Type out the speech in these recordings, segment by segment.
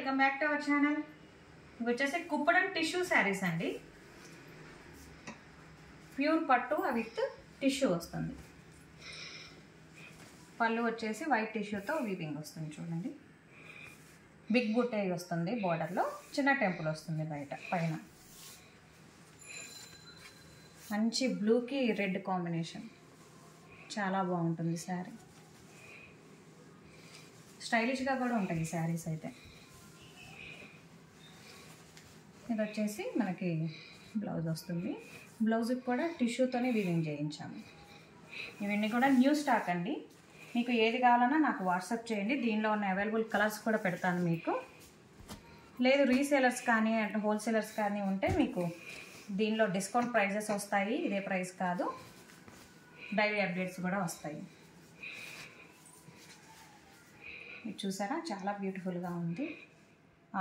Welcome back to our channel. ఇవి వచ్చేసి Kuppadam tissue saris అండి. ప్యూర్ పట్టు విత్ టిష్యూ వస్తుంది. పళ్ళు వచ్చేసి వైట్ టిష్యూతో వీవింగ్ వస్తుంది. చూడండి, బిగ్ బుట్టే వస్తుంది. బోర్డర్లో చిన్న టెంపుల్ వస్తుంది పైన. మంచి బ్లూకి రెడ్ కాంబినేషన్, చాలా బాగుంటుంది శారీ. స్టైలిష్గా కూడా ఉంటాయి ఈ శారీస్ అయితే. ఇది వచ్చేసి మనకి బ్లౌజ్ వస్తుంది. బ్లౌజ్కి కూడా టిష్యూతోనే వీవింగ్ చేయించాము. ఇవన్నీ కూడా న్యూ స్టాక్ అండి. మీకు ఏది కావాలన్నా నాకు వాట్సాప్ చేయండి. దీనిలో ఉన్న అవైలబుల్ కలర్స్ కూడా పెడతాను మీకు. లేదు రీసేలర్స్ కానీ అంటే హోల్సేలర్స్ కానీ ఉంటే మీకు దీనిలో డిస్కౌంట్ ప్రైజెస్ వస్తాయి. ఇదే ప్రైస్ కాదు, డైలీ అప్డేట్స్ కూడా వస్తాయి. ఇది చూసారా, చాలా బ్యూటిఫుల్గా ఉంది.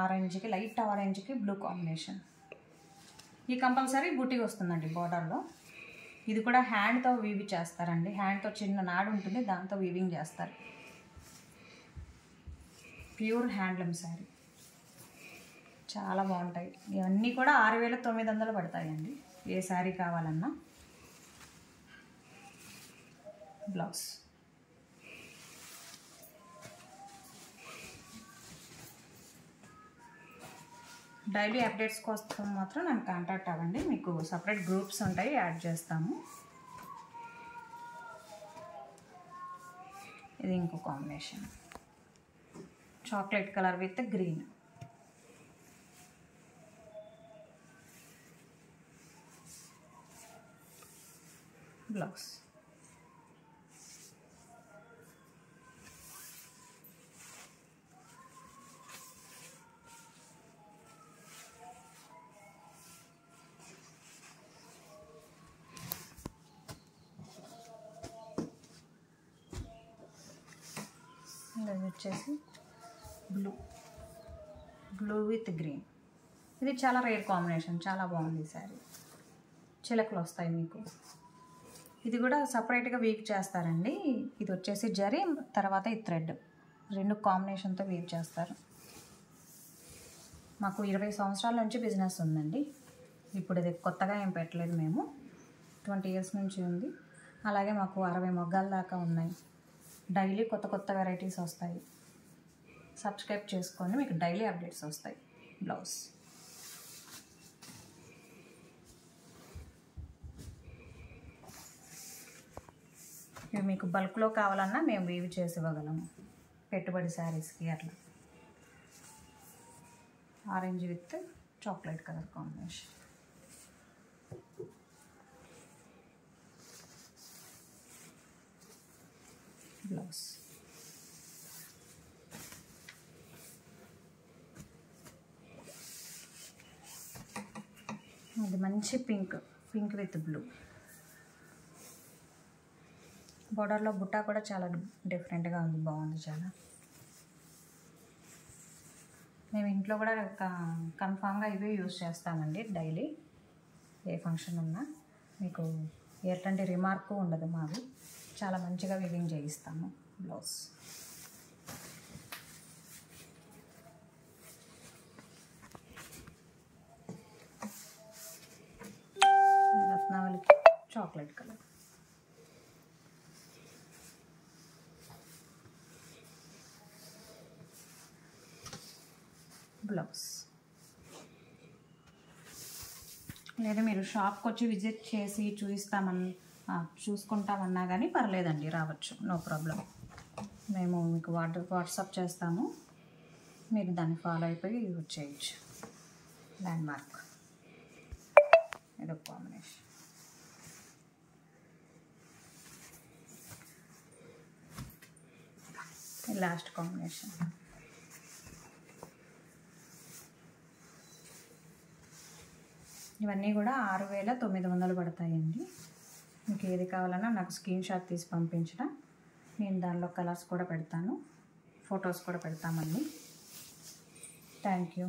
ఆరెంజ్కి, లైట్ ఆరెంజ్కి బ్లూ కాంబినేషన్. ఈ కంపల్సరీ బూటీ వస్తుందండి బోర్డర్లో. ఇది కూడా హ్యాండ్తో వీవి చేస్తారండి. హ్యాండ్తో చిన్న నాడు ఉంటుంది, దాంతో వీవింగ్ చేస్తారు. ప్యూర్ హ్యాండ్లూమ్ శారీ, చాలా బాగుంటాయి. ఇవన్నీ కూడా 6,900 పడతాయండి ఏ శారీ కావాలన్నా. బ్లౌజ్ డైలీ అప్డేట్స్ కోసం మాత్రం నన్ను కాంటాక్ట్ అవ్వండి. మీకు సపరేట్ గ్రూప్స్ ఉంటాయి, యాడ్ చేస్తాము. ఇది ఇంకో combination, chocolate colour with green. Blouse ఇది వచ్చేసి బ్లూ విత్ గ్రీన్. ఇది చాలా రేర్ కాంబినేషన్, చాలా బాగుంది శారీ. చిలకలు వస్తాయి మీకు. ఇది కూడా సపరేట్గా వీవ్ చేస్తారండి. ఇది వచ్చేసి జరీ, తర్వాత ఈ థ్రెడ్, రెండు కాంబినేషన్తో వీవ్ చేస్తారు. మాకు 20 సంవత్సరాల నుంచి బిజినెస్ ఉందండి. ఇప్పుడు ఇది కొత్తగా ఏం పెట్టలేదు మేము, 20 years నుంచి ఉంది. అలాగే మాకు 60 మొగ్గాల దాకా ఉన్నాయి. డైలీ కొత్త కొత్త వెరైటీస్ వస్తాయి. సబ్స్క్రైబ్ చేసుకొని మీకు డైలీ అప్డేట్స్ వస్తాయి. బ్లౌజ్ ఇవి మీకు బల్క్లో కావాలన్నా మేము వీవ్ చేసి ఇవ్వగలము, పెట్టుబడి శారీస్కి అట్లా. Orange with chocolate colour combination. Blouse ఇది మంచి పింక్ విత్ బ్లూ. బోర్డర్లో బుట్ట కూడా చాలా డిఫరెంట్గా ఉంది, బాగుంది చాలా. మేము ఇంట్లో కూడా కన్ఫామ్గా ఇవే యూజ్ చేస్తామండి డైలీ. ఏ ఫంక్షన్ ఉన్నా మీకు ఎట్లాంటి రిమార్కు ఉండదు. మావి చాలా మంచిగా వీవింగ్ చేయిస్తాము. బ్లౌజ్ రత్నావళికి చాక్లెట్ కలర్. బ్లౌజ్ లేదా మీరు షాప్కి వచ్చి విజిట్ చేసి చూసుకుంటామన్నా కానీ పర్లేదండి, రావచ్చు, నో ప్రాబ్లం. మేము మీకు వాట్సాప్ చేస్తాము, మీరు దాన్ని ఫాలో అయిపోయి యూజ్ చేయొచ్చు. ల్యాండ్ మార్క్ ఇదొక కాంబినేషన్. Last combination. ఇవన్నీ కూడా 6,900 పడతాయండి. మీకు ఏది కావాలన్నా నాకు స్క్రీన్ షాట్ తీసి పంపించడం, నేను దానిలో కలర్స్ కూడా పెడతాను, ఫొటోస్ కూడా పెడతామండి. Thank you.